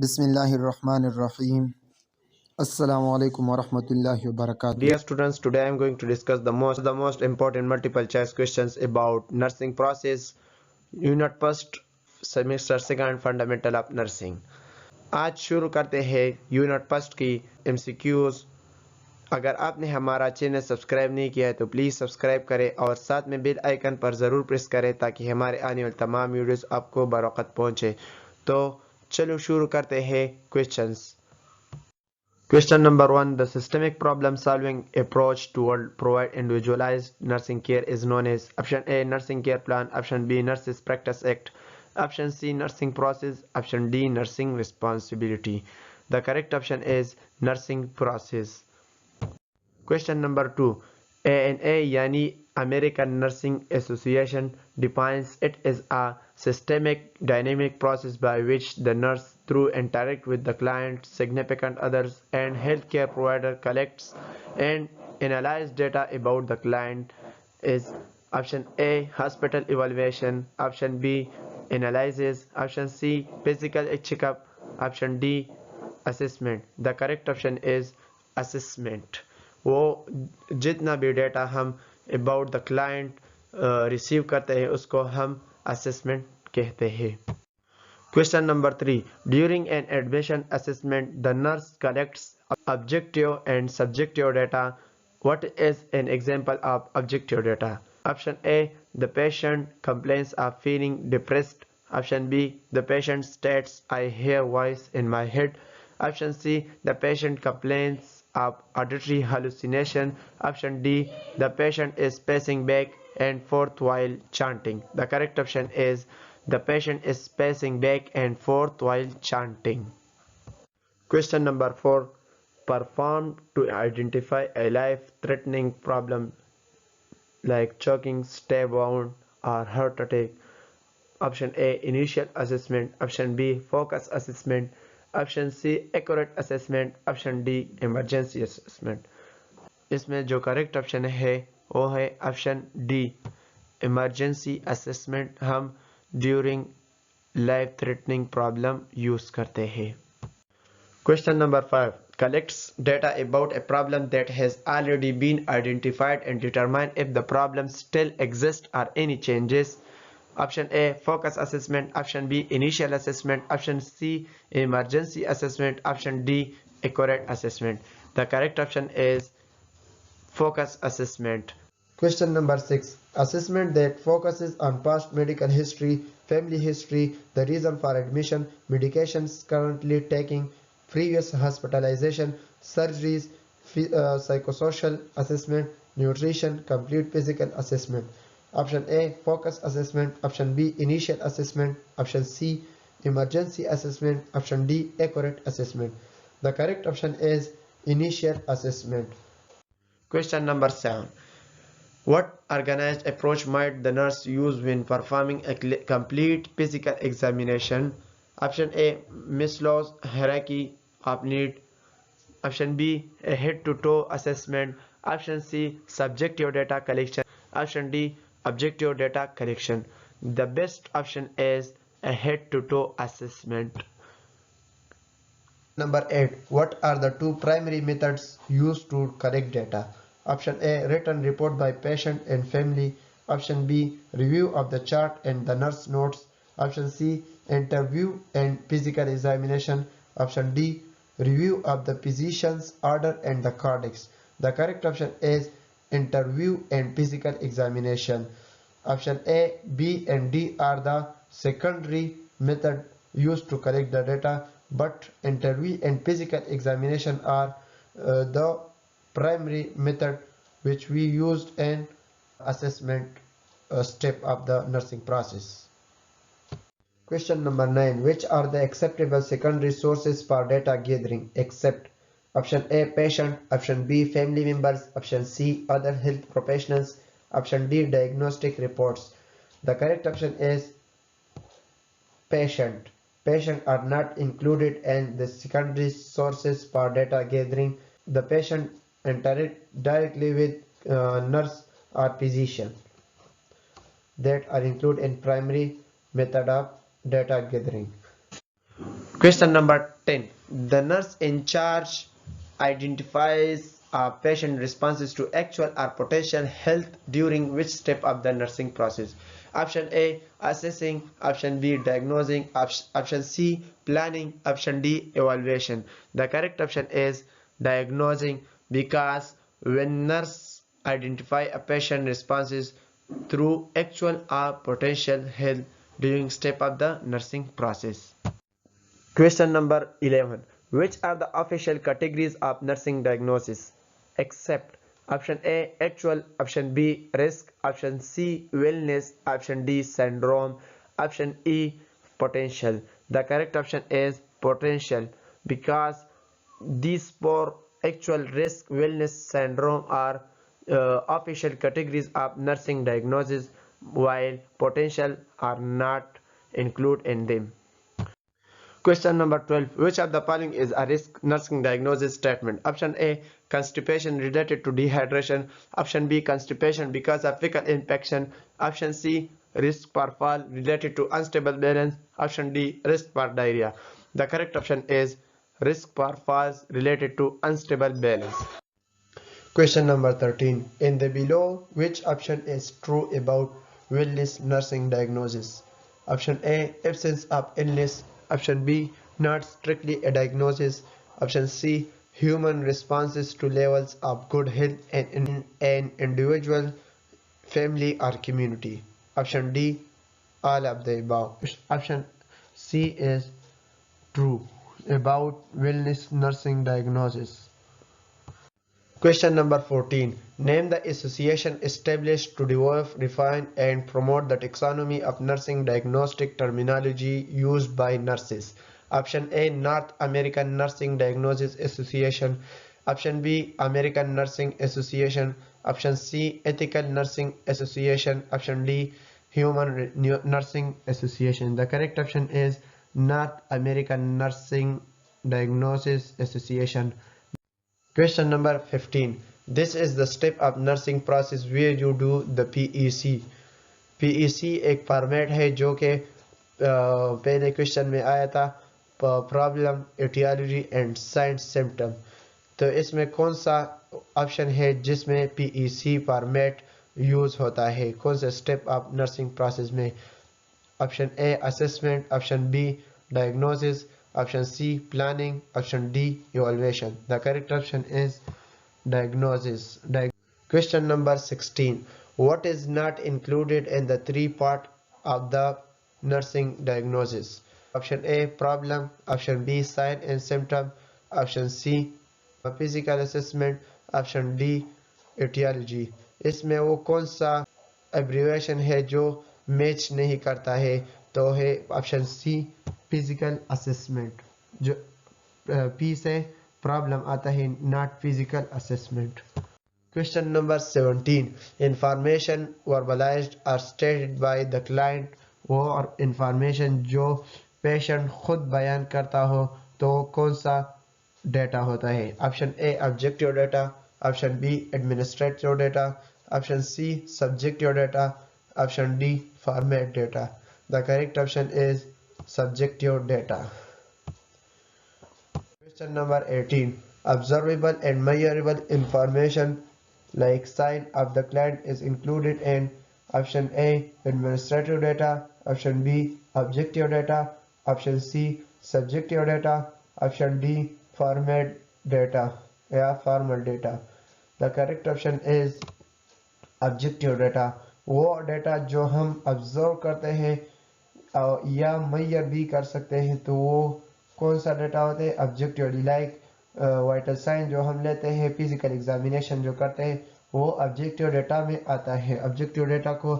Bismillahirrahmanirrahim. Assalamu alaikum wa rahmatullahi wa barakatuh. Dear students, today I am going to discuss the most important multiple choice questions about nursing process, unit first, semester second, fundamental of nursing. आज शुरू करते हैं unit first की MCQs। अगर आपने हमारा channel subscribe नहीं किया है तो प्लीज़ सब्सक्राइब करें और साथ में बेल आइकन पर ज़रूर प्रेस करें ताकि हमारे आने वाले तमाम वीडियोस आपको बरवक़्त पहुँचे। तो चलो शुरू करते हैं questions. Question number 1. The systemic problem solving approach toward provide individualized nursing care is known as option A. Nursing care plan, option B. Nurses Practice Act, option C. Nursing process, option D. Nursing responsibility. The correct option is nursing process. Question number 2. ANA yani American Nursing Association defines it as a systemic dynamic process by which the nurse through interact with the client, significant others and healthcare provider collects and analyze data about the client is option A hospital evaluation, option B analysis, option C physical checkup, option D assessment. The correct option is assessment. वो जितना भी data हम about the client receive करते हैं उसको हम assessment कहते हैं। Question number 3. During an admission assessment the nurse collects objective and subjective data. What is an example of objective data? Option A the patient complains of feeling depressed, option B the patient states I hear voices in my head, option C the patient complains of auditory hallucination, option D the patient is pacing back and forth while chanting. The correct option is the patient is pacing back and forth while chanting. Question number 4. Perform to identify a life threatening problem like choking, stab wound or heart attack. Option A initial assessment, option B focus assessment, option C accurate assessment, option D emergency assessment. इसमें जो correct option है वो है option D emergency assessment. हम during life threatening problem use करते हैं. Question number 5. collects data about a problem that has already been identified and determine if the problem still exists or any changes. Option A focus assessment, option B initial assessment, option C emergency assessment, option D accurate assessment. The correct option is focus assessment. Question number 6. Assessment that focuses on past medical history, family history, the reason for admission, medications currently taking, previous hospitalization, surgeries, psychosocial assessment, nutrition, complete physical assessment. Option A focus assessment, option B initial assessment, option C emergency assessment, option D accurate assessment. The correct option is initial assessment. Question number 7. What organized approach might the nurse use when performing a complete physical examination? Option A Maslow's hierarchy of need, option B a head to toe assessment, option C subjective data collection, option D objective data collection. The best option is a head to toe assessment. Number 8. What are the two primary methods used to collect data? Option A written report by patient and family, option B review of the chart and the nurse notes, option C interview and physical examination, option D review of the physician's order and the codex. The correct option is interview and physical examination. Option A, B and D are the secondary method used to collect the data, but interview and physical examination are the primary method which we used in assessment step of the nursing process. Question number 9. Which are the acceptable secondary sources for data gathering? Except option A patient, option B family members, option C other health professionals, option D diagnostic reports. The correct option is patient. Patient are not included in the secondary sources for data gathering. The patient interact directly with nurse or physician that are included in primary method of data gathering. Question number 10. The nurse in charge identifies a patient responses to actual or potential health during which step of the nursing process? Option A, assessing. Option B, diagnosing. Option C, planning. Option D, evaluation. The correct option is diagnosing, because when nurse identify a patient responses through actual or potential health during step of the nursing process. Question number 11. Which are the official categories of nursing diagnosis? Except option A, actual. Option B, risk. Option C, wellness. Option D, syndrome. Option E, potential. The correct option is potential, because these four, actual, risk, wellness, syndrome, are official categories of nursing diagnosis, while potential are not included in them. Question number 12. Which of the following is a risk nursing diagnosis statement? Option A, constipation related to dehydration. Option B, constipation because of fecal infection. Option C, risk for fall related to unstable balance. Option D, risk for diarrhea. The correct option is risk for falls related to unstable balance. Question number 13. In the below, which option is true about wellness nursing diagnosis? Option A, absence of illness. Option B, not strictly a diagnosis. Option C, human responses to levels of good health in an individual, family, or community. Option D, all of the above. Option C is true about wellness nursing diagnosis. Question number 14. Name the association established to develop, refine, and promote the taxonomy of nursing diagnostic terminology used by nurses. Option A, North American Nursing Diagnosis Association. Option B, American Nursing Association. Option C, Ethical Nursing Association. Option D, Human Nursing Association. The correct option is North American Nursing Diagnosis Association. Question number 15. This is the step of nursing process where you do the PEC. PEC एक format है जो कि पहले question में आया था, problem, etiology and signs symptom. तो इसमें कौन सा ऑप्शन है जिसमें PEC फॉर्मेट यूज़ होता है, कौन सा स्टेप ऑफ नर्सिंग प्रोसेस में? Option A, assessment. Option B, diagnosis. Option C, planning. Option D, evaluation. The correct option is diagnosis. Question number 16. What is not included in the three part of the nursing diagnosis? Option A, problem. Option B, sign and symptom. Option C, physical assessment. Option D, etiology. इसमें वो कौन सा abbreviation है जो match नहीं करता है? तो है ऑप्शन सी, फिजिकल असेसमेंट। जो पी से प्रॉब्लम आता है, not physical assessment. Question number 17. Information verbalised और स्टेटेड बाय द क्लाइंट, वो और इंफॉर्मेशन जो पेशेंट खुद बयान करता हो, तो कौन सा डेटा होता है? Option A, objective data. Option B, administrative data. Option C, subjective data. Option D, format data. The correct option is subjective data. Question number 18. Observable and measurable information like sign of the client is included in option A, administrative data. Option B, objective data. Option C, subjective data. Option D, format data या formal data. The correct option is objective data. वो data जो हम observe करते हैं या major भी कर सकते हैं, तो वो कौन सा डेटा होते हैं? ऑब्जेक्टिवली। लाइक वाइटल साइन जो हम लेते हैं, फिजिकल एग्जामिनेशन जो करते हैं, वो ऑब्जेक्टिव डेटा में आता है। ऑब्जेक्टिव डेटा को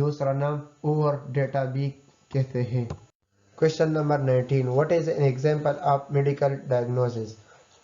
दूसरा नाम ओवर डेटा भी कहते हैं। Question number 19. What is an example of medical diagnosis?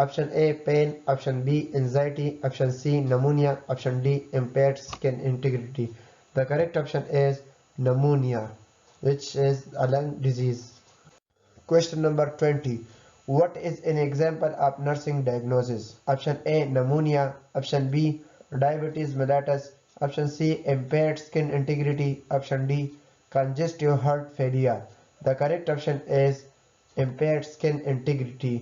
Option A, pain. Option B, anxiety. Option C, pneumonia. Option D, impaired skin integrity. The correct option is pneumonia, which is a lung disease. Question number 20. What is an example of nursing diagnosis? Option A, pneumonia. Option B, diabetes mellitus. Option C, impaired skin integrity. Option D, congestive heart failure. The correct option is impaired skin integrity.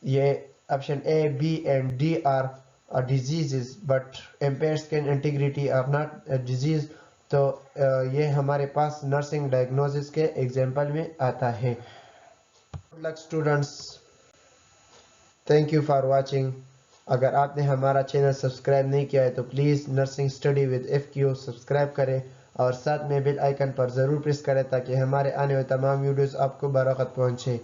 ये option A, B and D are diseases but impaired skin integrity are not a disease. तो ये हमारे पास nursing diagnosis के example में आता है. Good luck students, thank you for watching. अगर आपने हमारा चैनल सब्सक्राइब नहीं किया है तो please nursing study with FQ subscribe करें और साथ में बेल आइकन पर ज़रूर प्रेस करें ताकि हमारे आने वाले तमाम वीडियोस आपको बर वक्त पहुँचे.